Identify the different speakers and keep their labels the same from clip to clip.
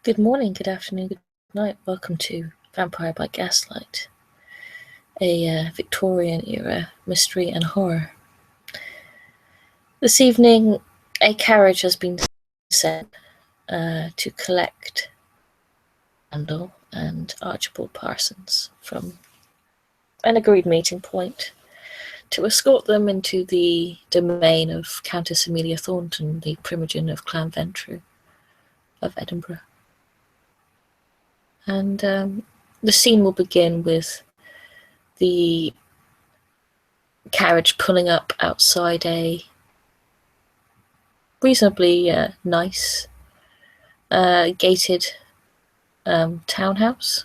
Speaker 1: Good morning, good afternoon, good night. Welcome to Vampire by Gaslight, a Victorian era mystery and horror. This evening, a carriage has been sent to collect Randall and Archibald Parsons from an agreed meeting point to escort them into the domain of Countess Amelia Thornton, the primogen of Clan Ventrue of Edinburgh. And the scene will begin with the carriage pulling up outside a reasonably nice gated townhouse.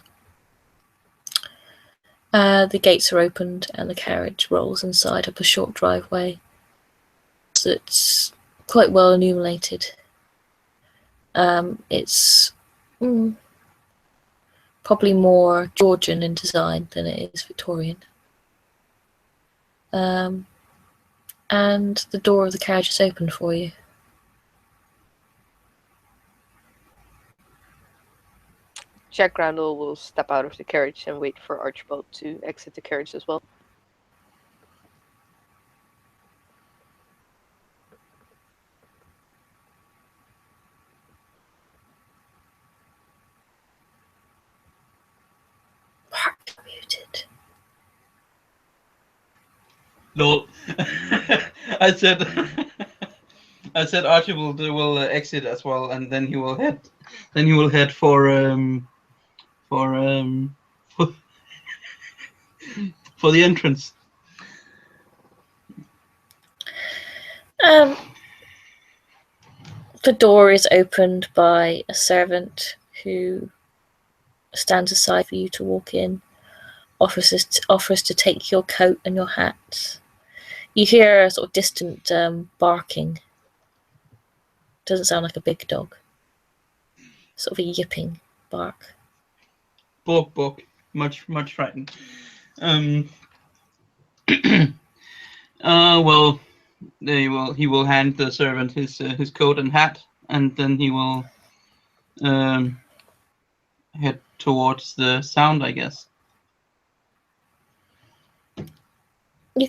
Speaker 1: The gates are opened and the carriage rolls inside up a short driveway that's quite well illuminated. It's probably more Georgian in design than it is Victorian. And the door of the carriage is open for you.
Speaker 2: Jack Randall will step out of the carriage and wait for Archibald to exit the carriage as well.
Speaker 1: Mark muted.
Speaker 3: Lol. I said Archibald will exit as well, and then he will head for the entrance.
Speaker 1: The door is opened by a servant who stands aside for you to walk in, offers to take your coat and your hat. You hear a sort of distant barking. Doesn't sound like a big dog. Sort of a yipping bark.
Speaker 3: Bork, much frightened. Well, he will hand the servant his coat and hat, and then he will head towards the sound, I guess.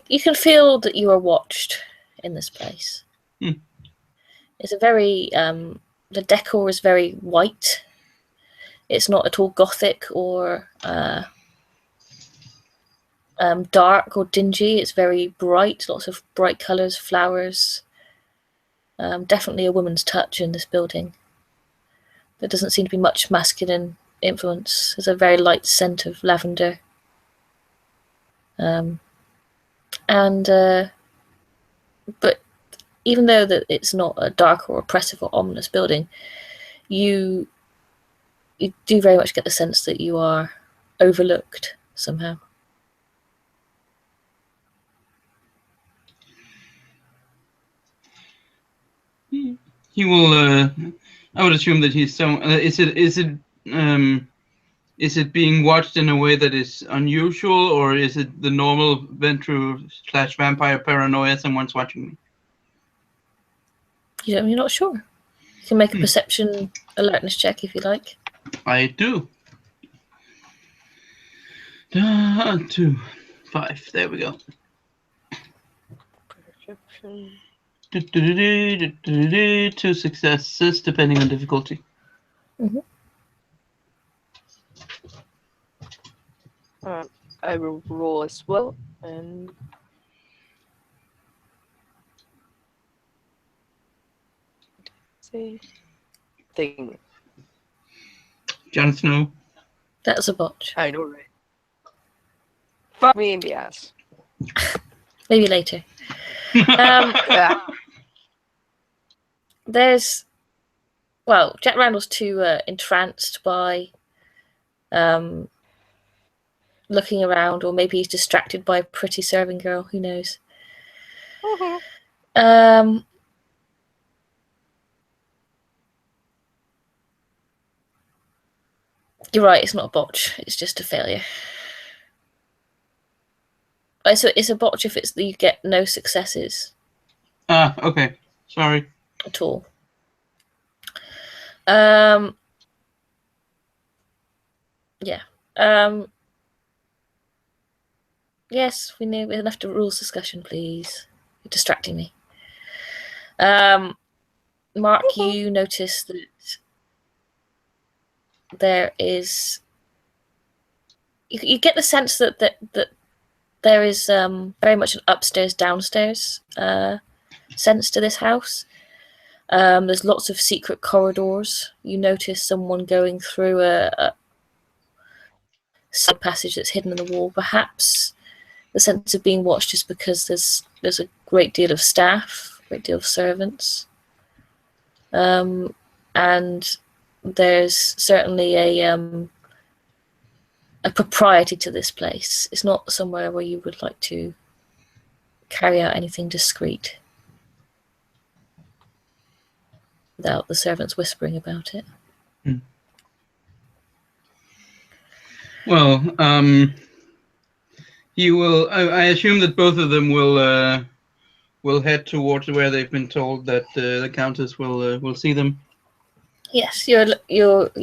Speaker 1: You can feel that you are watched in this place. It's a very the decor is very white. It's not at all gothic or dark or dingy. It's very bright, lots of bright colours, flowers. Definitely a woman's touch in this building. There doesn't seem to be much masculine influence. There's a very light scent of lavender. But even though that it's not a dark or oppressive or ominous building, you do very much get the sense that you are overlooked somehow.
Speaker 3: He will. I would assume that he's so. Is it being watched in a way that is unusual, or is it the normal Ventrue/vampire paranoia? Someone's watching me.
Speaker 1: You're not sure. You can make a perception alertness check if you like.
Speaker 3: I do. 2, 5. There we go.
Speaker 2: Perception.
Speaker 3: 2 successes, depending on difficulty.
Speaker 2: I will roll as well, and say thing.
Speaker 3: Jon Snow.
Speaker 1: That's a botch.
Speaker 2: I know, right? Fuck me in the ass.
Speaker 1: Maybe later.
Speaker 2: Yeah.
Speaker 1: Jack Randall's too entranced by looking around, or maybe he's distracted by a pretty serving girl, who knows. You're right, it's not a botch, it's just a failure. So it's a botch if it's you get no successes.
Speaker 3: Okay. Sorry.
Speaker 1: At all. Yeah. Yes, we need enough to rules discussion, please. You're distracting me. Mark, you notice that there is. You get the sense that there is very much an upstairs downstairs sense to this house. There's lots of secret corridors. You notice someone going through a side passage that's hidden in the wall. Perhaps the sense of being watched is because there's a great deal of staff, a great deal of servants, and there's certainly a propriety to this place. It's not somewhere where you would like to carry out anything discreet without the servants whispering about it.
Speaker 3: Well, he will. I assume that both of them will head towards where they've been told that the Countess will see them.
Speaker 1: Yes, you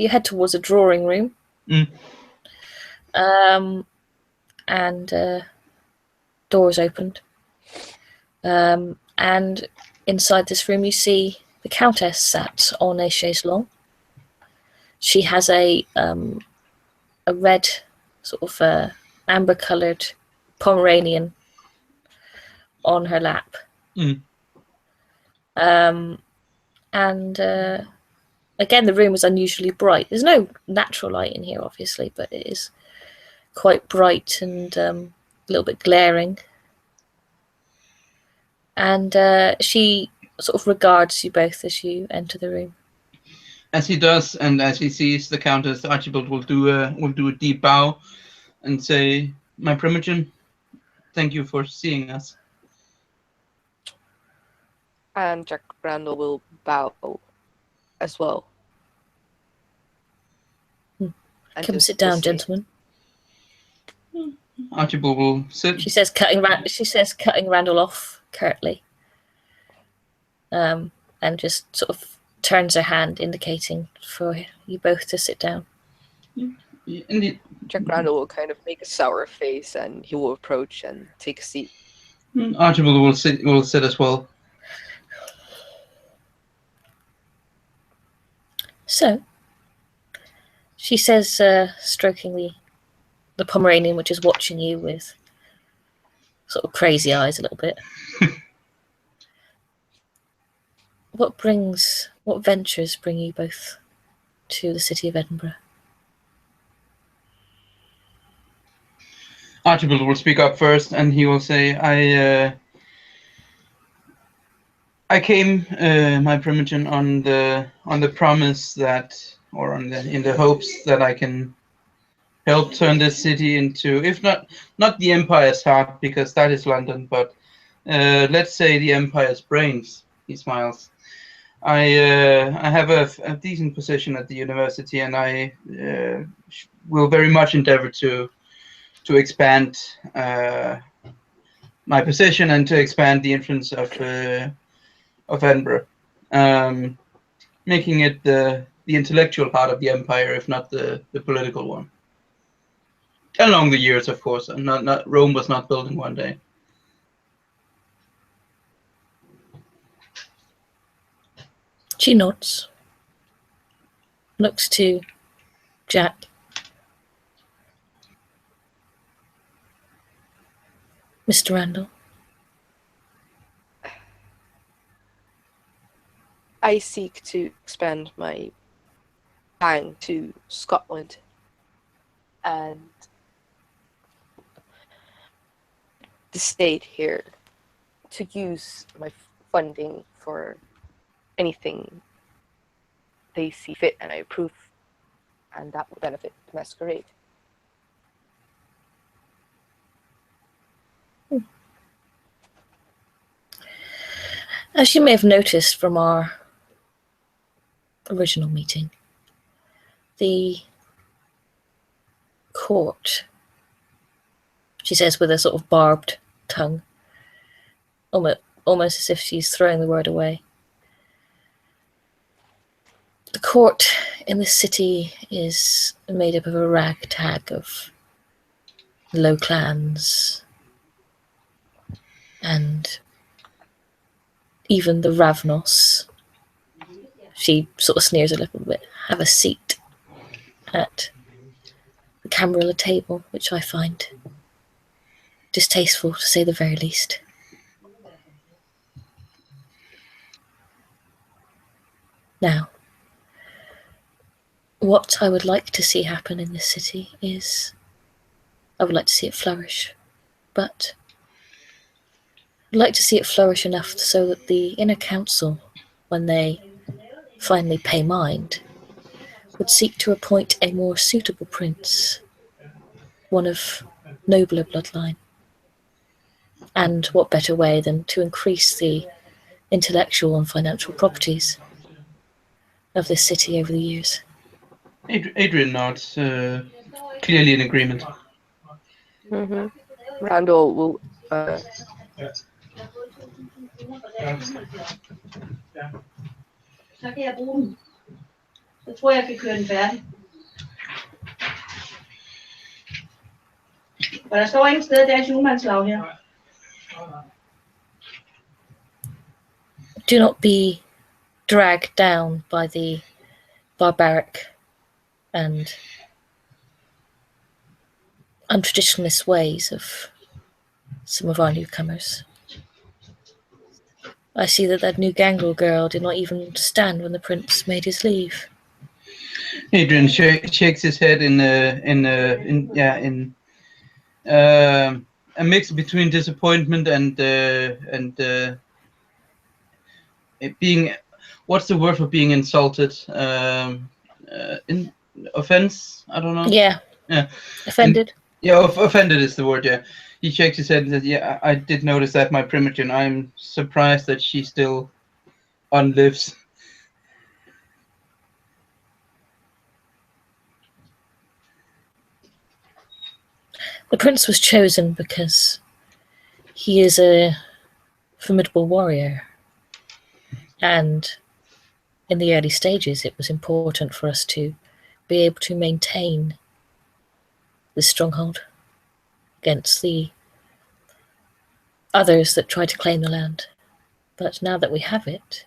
Speaker 1: head towards a drawing room. And doors opened. And inside this room you see the Countess sat on a chaise longue. She has a red, sort of amber-coloured Pomeranian on her lap. And again, the room is unusually bright. There's no natural light in here, obviously, but it is quite bright and a little bit glaring. And she sort of regards you both as you enter the room.
Speaker 3: As he does, and as he sees the Countess, Archibald will do a deep bow and say, "My Primogen, thank you for seeing us."
Speaker 2: And Jack Randall will bow as well.
Speaker 1: Come sit down, gentlemen.
Speaker 3: Archibald will sit.
Speaker 1: She says, cutting Randall off curtly, and just sort of turns her hand, indicating for you both to sit down.
Speaker 2: Jack Randall will kind of make a sour face, and he will approach and take a seat.
Speaker 3: Archibald will sit as well.
Speaker 1: So, she says, stroking the Pomeranian, which is watching you with sort of crazy eyes a little bit. What ventures bring you both to the city of Edinburgh?
Speaker 3: Archibald will speak up first, and he will say, I came, my Primogen, on the promise that, or in the hopes that I can help turn this city into, if not the Empire's heart, because that is London, but let's say the Empire's brains. He smiles. I have a decent position at the university, and I will very much endeavor to expand my position and to expand the influence of Edinburgh, making it the intellectual part of the empire, if not the political one. Along the years, of course, and not Rome was not built in one day.
Speaker 1: She nods, looks to Jack. Mr. Randall.
Speaker 2: I seek to expand my time to Scotland and the state here to use my funding for anything they see fit and I approve, and that will benefit the Masquerade.
Speaker 1: As you may have noticed from our original meeting, the court, she says with a sort of barbed tongue, almost as if she's throwing the word away. The court in this city is made up of a ragtag of low clans, and even the Ravnos, she sort of sneers a little bit, have a seat at the Camarilla table, which I find distasteful, to say the very least. Now, what I would like to see happen in this city is I would like to see it flourish, but I'd like to see it flourish enough so that the inner council, when they finally pay mind, would seek to appoint a more suitable prince, one of nobler bloodline. And what better way than to increase the intellectual and financial properties of this city over the years?
Speaker 3: Adrian nods, clearly in agreement.
Speaker 2: Mm-hmm. Randall will
Speaker 4: Så kan jeg bruge den. Så tror jeg kan køre den færdig. Og der står ingen sted der Schumannslag her.
Speaker 1: Do not be dragged down by the barbaric and untraditionalist ways of some of our newcomers. I see that new gangrel girl did not even stand when the prince made his leave.
Speaker 3: Adrian shakes his head in a mix between disappointment and it being, what's the word for being insulted? In offense? I don't know.
Speaker 1: Yeah. Offended.
Speaker 3: Offended is the word. Yeah. He shakes his head and says, "Yeah, I did notice that, my primogen. I'm surprised that she still lives."
Speaker 1: The prince was chosen because he is a formidable warrior, and in the early stages it was important for us to be able to maintain this stronghold against the others that tried to claim the land. But now that we have it,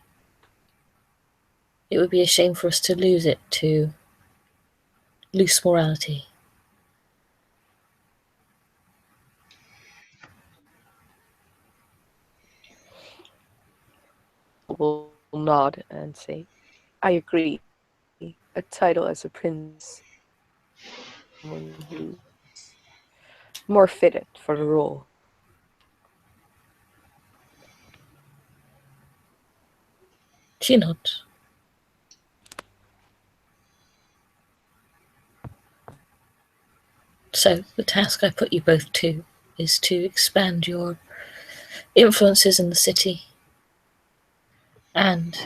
Speaker 1: it would be a shame for us to lose it to loose morality.
Speaker 2: will nod and say, I agree. A title as a prince, someone who's more fitted for the role.
Speaker 1: She nods. So the task I put you both to is to expand your influences in the city and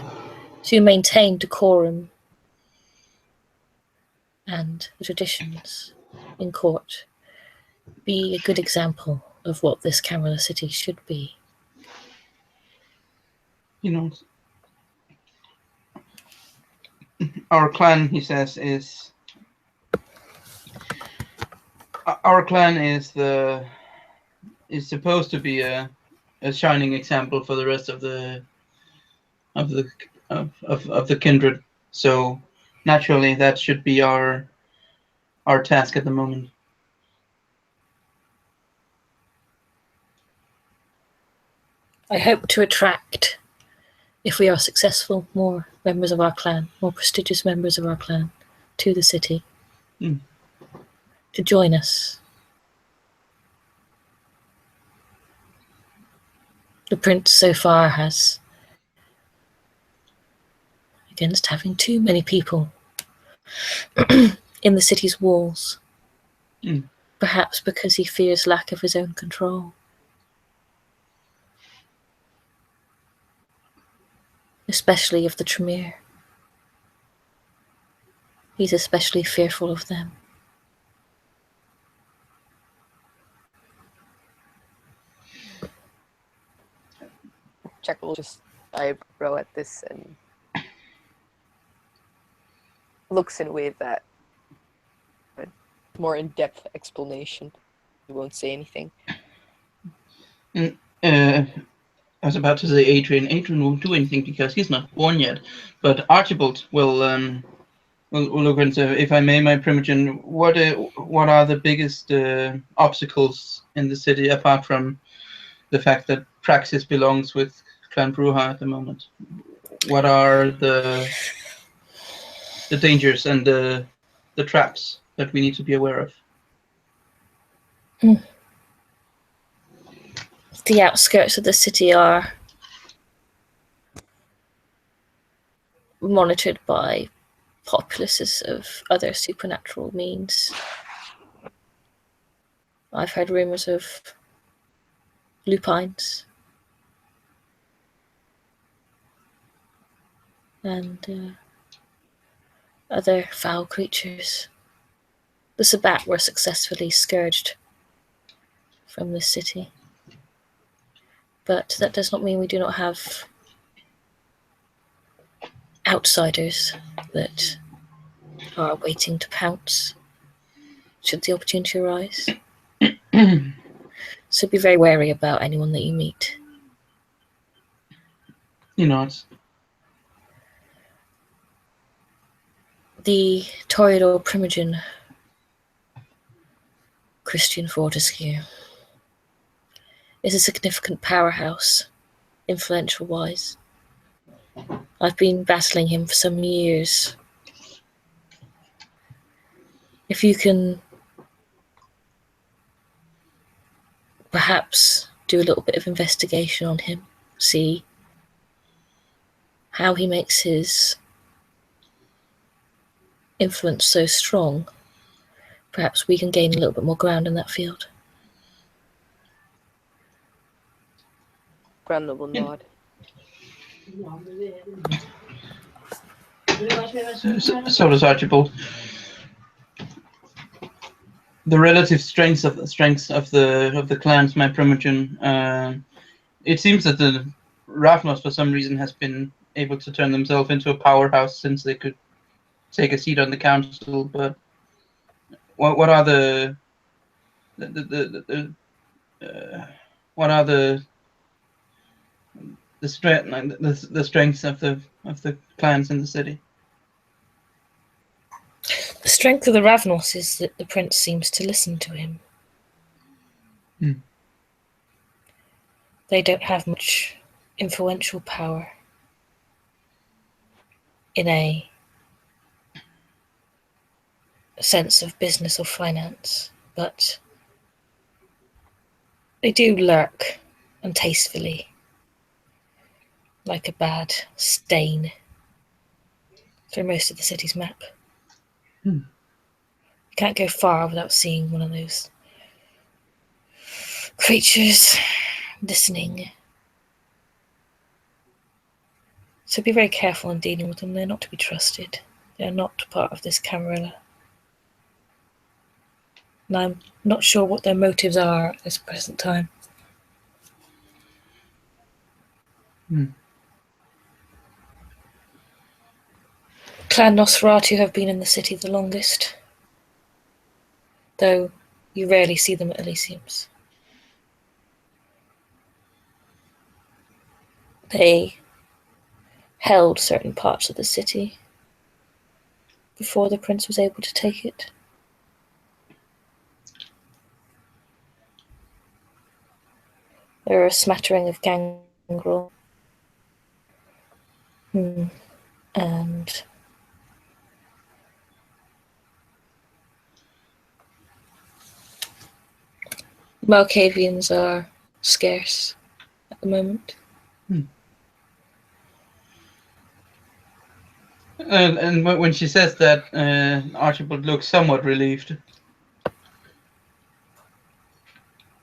Speaker 1: to maintain decorum and the traditions in court. Be a good example of what this Camarilla city should be.
Speaker 3: You know, our clan, he says, is supposed to be a shining example for the rest of the kindred. So naturally, that should be our task at the moment.
Speaker 1: I hope to attract, if we are successful, more members of our clan, more prestigious members of our clan to the city to join us. The prince so far has against having too many people in the city's walls, perhaps because he fears lack of his own control. Especially of the Tremere. He's especially fearful of them.
Speaker 2: Jack will just eyebrow at this and looks in a way that a more in-depth explanation. He won't say anything.
Speaker 3: I was about to say Adrian. Adrian won't do anything because he's not born yet. But Archibald will look into, if I may, my primogen. What are the biggest obstacles in the city apart from the fact that Praxis belongs with Clan Bruja at the moment? What are the dangers and the traps that we need to be aware of?
Speaker 1: The outskirts of the city are monitored by populaces of other supernatural means. I've heard rumours of lupines and other foul creatures. The Sabbat were successfully scourged from the city, but that does not mean we do not have outsiders that are waiting to pounce should the opportunity arise. So be very wary about anyone that you meet.
Speaker 3: He nods.
Speaker 1: The Toreador Primogen, Christian Fortescue, is a significant powerhouse, influential-wise. I've been battling him for some years. If you can perhaps do a little bit of investigation on him, see how he makes his influence so strong, perhaps we can gain a little bit more ground in that field.
Speaker 2: Grandma will nod.
Speaker 3: So does Archibald. The relative strengths of the clans, my primogen. It seems that the Ravnos, for some reason, has been able to turn themselves into a powerhouse since they could take a seat on the council. But what are the strengths of the clans in the city?
Speaker 1: The strength of the Ravnos is that the prince seems to listen to him. They don't have much influential power in a sense of business or finance, but they do lurk untastefully, like a bad stain, through most of the city's map. You can't go far without seeing one of those creatures listening. So be very careful in dealing with them. They're not to be trusted. They're not part of this Camarilla. And I'm not sure what their motives are at this present time. Clan Nosferatu have been in the city the longest, though you rarely see them at Elysium's. They held certain parts of the city before the prince was able to take it. There are a smattering of gangrel and Malkavians are scarce at the moment.
Speaker 3: And when she says that, Archibald looks somewhat relieved.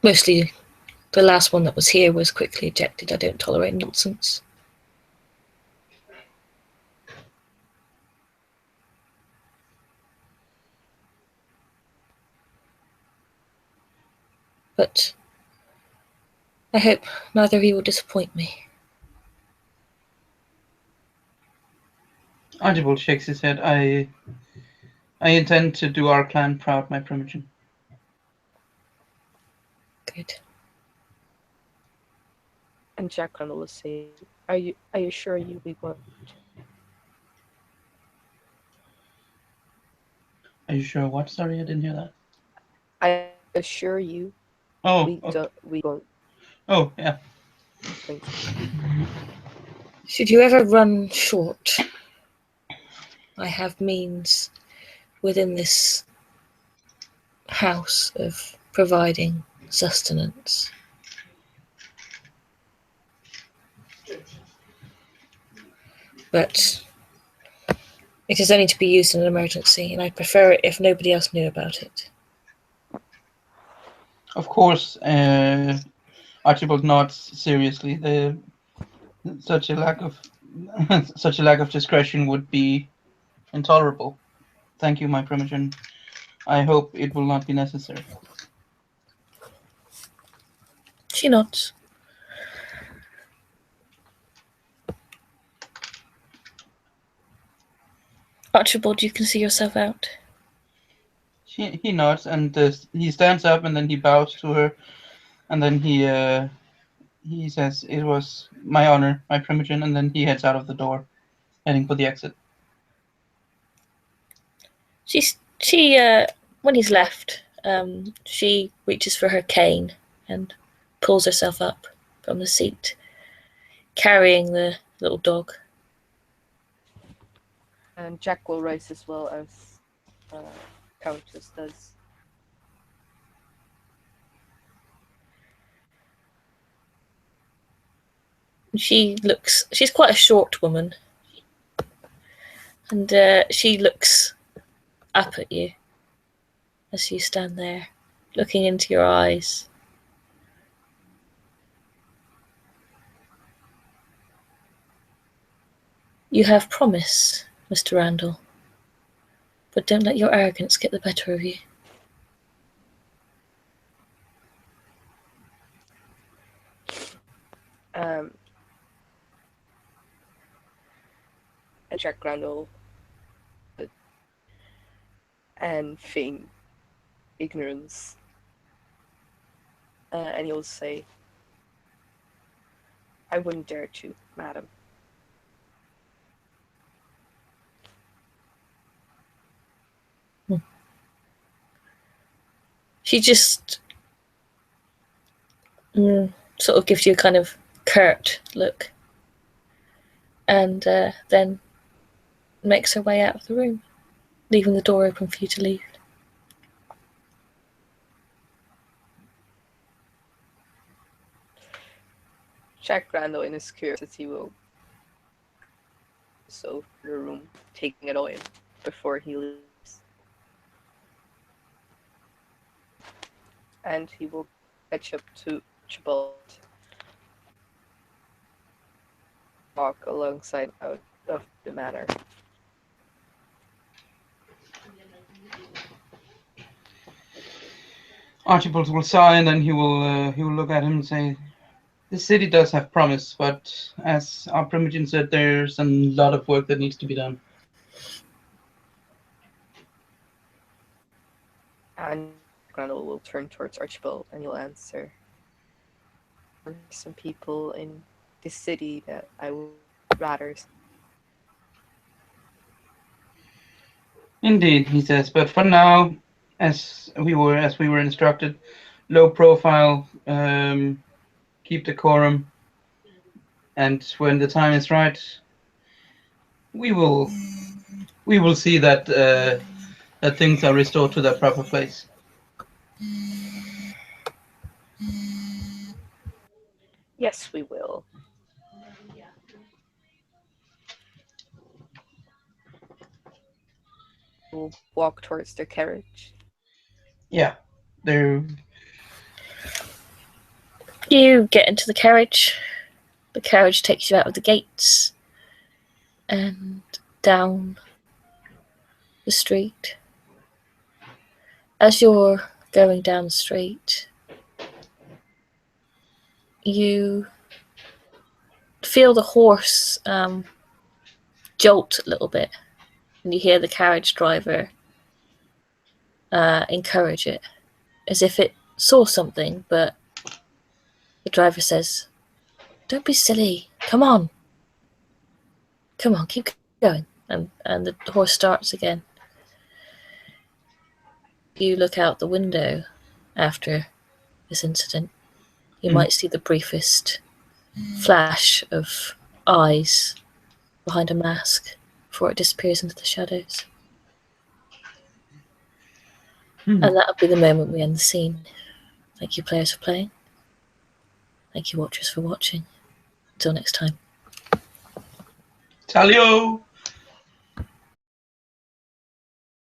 Speaker 1: Mostly the last one that was here was quickly ejected. I don't tolerate nonsense. But I hope neither of you will disappoint me.
Speaker 3: Archibald shakes his head. I intend to do our clan proud, my primogen.
Speaker 1: Good.
Speaker 2: And Jack Randall will say, Are you sure you we won't?
Speaker 3: Are you sure what? Sorry, I didn't hear that.
Speaker 2: I assure you
Speaker 3: Oh,
Speaker 2: we
Speaker 3: okay.
Speaker 2: won't.
Speaker 3: Oh, yeah.
Speaker 1: Should you ever run short, I have means within this house of providing sustenance. But it is only to be used in an emergency, and I'd prefer it if nobody else knew about it.
Speaker 3: Of course, Archibald nods seriously. Such a lack of discretion would be intolerable. Thank you, my primogen. I hope it will not be necessary.
Speaker 1: She nods. Archibald, you can see yourself out.
Speaker 3: He nods and he stands up and then he bows to her, and then he says, "It was my honor, my primogen," and then he heads out of the door, heading for the exit.
Speaker 1: She when he's left, she reaches for her cane and pulls herself up from the seat, carrying the little dog.
Speaker 2: And Jack will rise as well as Countess does.
Speaker 1: She's quite a short woman, and she looks up at you as you stand there, looking into your eyes. You have promise, Mr. Randall, but don't let your arrogance get the better of you.
Speaker 2: And Jack Randall and feign ignorance. And he'll say, I wouldn't dare to, madam.
Speaker 1: She just sort of gives you a kind of curt look, and then makes her way out of the room, leaving the door open for you to leave.
Speaker 2: Jack Randall, in his curiosity, will so the room, taking it all in before he leaves. And he will catch up to Archibald, walk alongside out of the manor.
Speaker 3: Archibald will sigh and then he will look at him and say, "This city does have promise, but as our primogen said, there's a lot of work that needs to be done."
Speaker 2: And Randall will turn towards Archibald and he'll answer, "There are some people in this city that I would rather."
Speaker 3: Indeed, he says, but for now, as we were instructed, low profile, keep decorum, and when the time is right, we will see that that things are restored to their proper place.
Speaker 2: Yes, we will. We'll walk towards the carriage.
Speaker 3: Yeah, they're.
Speaker 1: You get into the carriage. The carriage takes you out of the gates and down the street. As you're going down the street, you feel the horse jolt a little bit, and you hear the carriage driver encourage it, as if it saw something, but the driver says, "Don't be silly. Come on. Come on, keep going." And the horse starts again. You look out the window after this incident. You might see the briefest flash of eyes behind a mask before it disappears into the shadows. And that'll be the moment we end the scene. Thank you, players, for playing. Thank you, watchers, for watching. Until next time.
Speaker 3: Talio!